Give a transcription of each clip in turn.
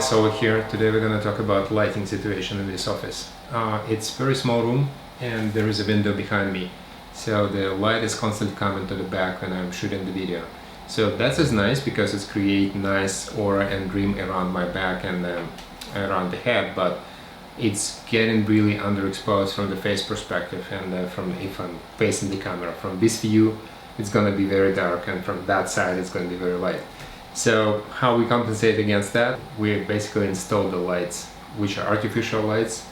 guys, over here. Today we're going to talk about lighting situation in this office. It's a very small room and there is a window behind me. So the light is constantly coming to the back when I'm shooting the video. So that is nice because it's create nice aura and rim around my back and around the head, but it's getting really underexposed from the face perspective, and from if I'm facing the camera. From this view it's going to be very dark, and from that side it's going to be very light. So how we compensate against that? We basically install the lights, which are artificial lights.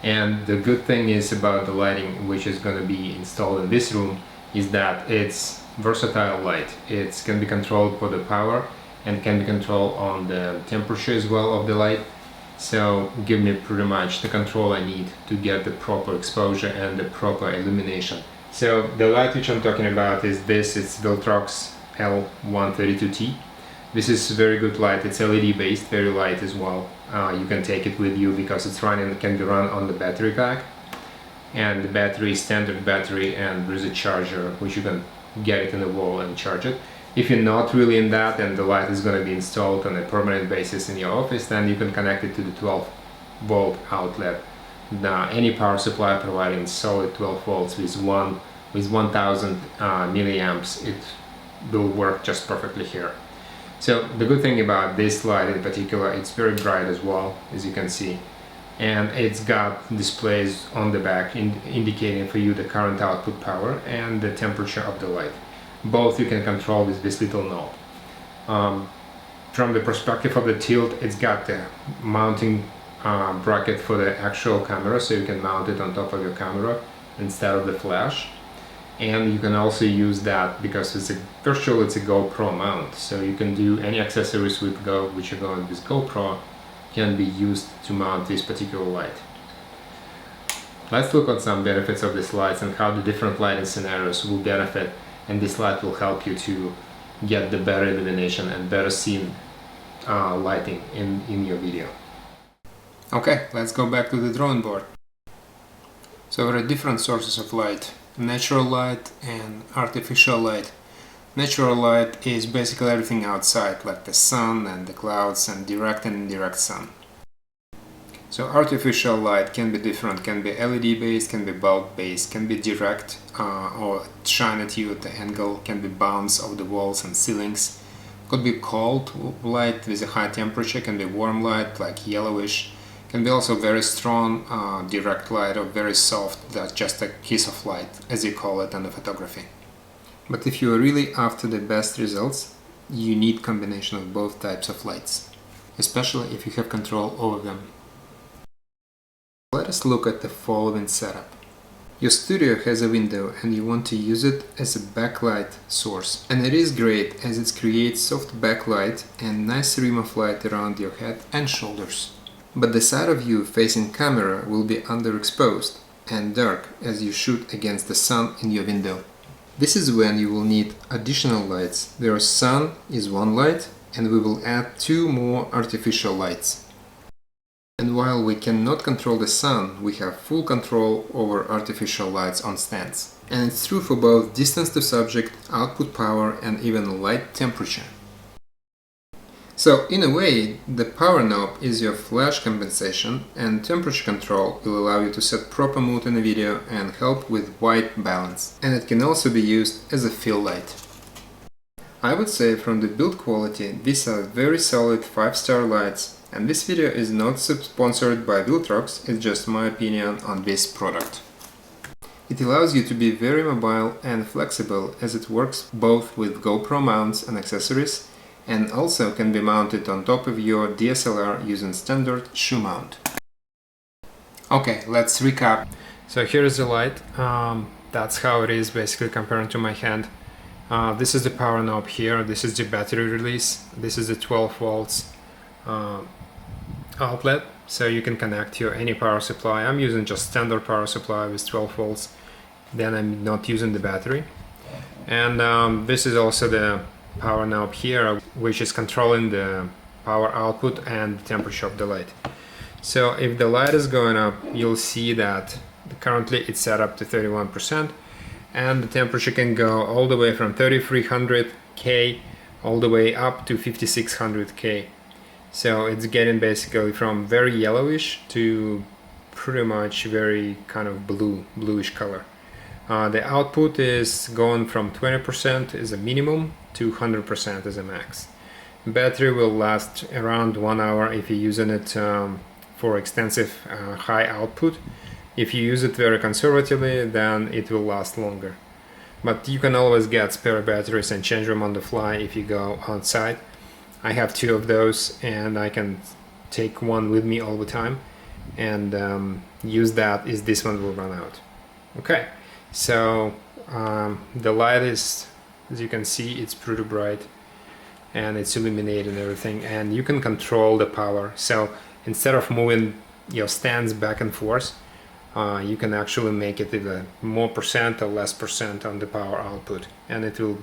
And the good thing is about the lighting which is going to be installed in this room is that it's versatile light. It can be controlled for the power and can be controlled on the temperature as well of the light. So give me pretty much the control I need to get the proper exposure and the proper illumination. So the light which I'm talking about is this. It's VILTROX L132T. This is very good light. It's LED based, very light as well. You can take it with you because it's running, can be run on the battery pack, and the battery is standard battery, and there's a charger which you can get it in the wall and charge it. If you're not really in that and the light is going to be installed on a permanent basis in your office, then you can connect it to the 12-volt outlet. Now, any power supply providing solid 12 volts with 1000 milliamps, it will work just perfectly here. So the good thing about this light in particular, it's very bright as well, as you can see, and it's got displays on the back indicating for you the current output power and the temperature of the light. Both you can control with this little knob. From the perspective of the tilt, it's got the mounting bracket for the actual camera, so you can mount it on top of your camera instead of the flash. And you can also use that because it's a GoPro mount, so you can do any accessories with which are going with GoPro can be used to mount this particular light. Let's look at some benefits of these lights and how the different lighting scenarios will benefit, and this light will help you to get the better illumination and better scene lighting in your video. Okay, let's go back to the drawing board. So there are different sources of light. Natural light and artificial light. Natural light is basically everything outside, like the sun and the clouds and direct and indirect sun. So artificial light can be different, can be LED based, can be bulb based, can be direct or shine at you at the angle, can be bounce off the walls and ceilings. Could be cold light with a high temperature, can be warm light like yellowish. Can be also very strong direct light, or very soft, that's just a kiss of light, as you call it in the photography. But if you are really after the best results, you need combination of both types of lights, especially if you have control over them. Let us look at the following setup. Your studio has a window and you want to use it as a backlight source. And it is great as it creates soft backlight and nice rim of light around your head and shoulders. But the side of you facing camera will be underexposed and dark as you shoot against the sun in your window. This is when you will need additional lights. The sun is one light, and we will add two more artificial lights. And while we cannot control the sun, we have full control over artificial lights on stands. And it's true for both distance to subject, output power, and even light temperature. So in a way, the power knob is your flash compensation, and temperature control will allow you to set proper mood in a video and help with white balance. And it can also be used as a fill light. I would say from the build quality, these are very solid 5-star lights, and this video is not sponsored by VILTROX, it's just my opinion on this product. It allows you to be very mobile and flexible, as it works both with GoPro mounts and accessories, and also can be mounted on top of your DSLR using standard shoe mount. Okay, let's recap. So here is the light. That's how it is basically compared to my hand. This is the power knob here. This is the battery release. This is the 12 volts outlet. So you can connect your any power supply. I'm using just standard power supply with 12 volts. Then I'm not using the battery. And this is also the power knob here, which is controlling the power output and the temperature of the light. So if the light is going up, you'll see that currently it's set up to 31%, and the temperature can go all the way from 3300 K all the way up to 5600 K. So it's getting basically from very yellowish to pretty much very kind of bluish color. The output is going from 20% as a minimum to 100% as a max. Battery will last around 1 hour if you're using it for extensive high output. If you use it very conservatively, then it will last longer. But you can always get spare batteries and change them on the fly if you go outside. I have 2 of those, and I can take one with me all the time and use that if this one will run out. Okay, so the light is, as you can see, it's pretty bright and it's illuminated and everything, and you can control the power. So instead of moving your stands back and forth, you can actually make it either more percent or less percent on the power output, and it will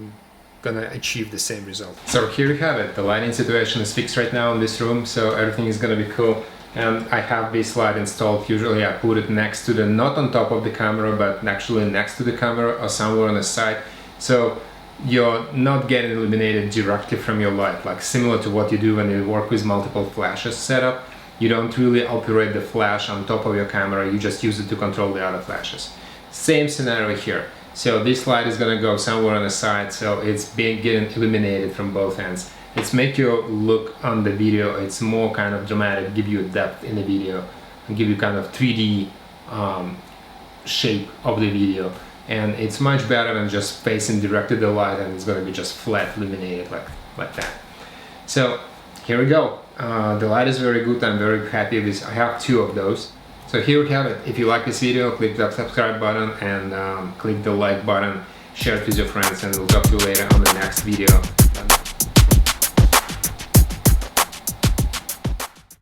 gonna achieve the same result. So here you have it. The lighting situation is fixed right now in this room, so everything is gonna be cool. And I have this light installed. Usually I put it next to the, not on top of the camera, but actually next to the camera or somewhere on the side. So you're not getting illuminated directly from your light, like similar to what you do when you work with multiple flashes setup. You don't really operate the flash on top of your camera, you just use it to control the other flashes. Same scenario here. So this light is gonna go somewhere on the side, so it's getting illuminated from both ends. It's make your look on the video, it's more kind of dramatic, give you a depth in the video, and give you kind of 3D shape of the video. And it's much better than just facing directly the light and it's gonna be just flat illuminated like that. So here we go. The light is very good, I'm very happy with this. I have 2 of those. So here we have it. If you like this video, click the subscribe button and click the like button, share it with your friends, and we'll talk to you later on the next video.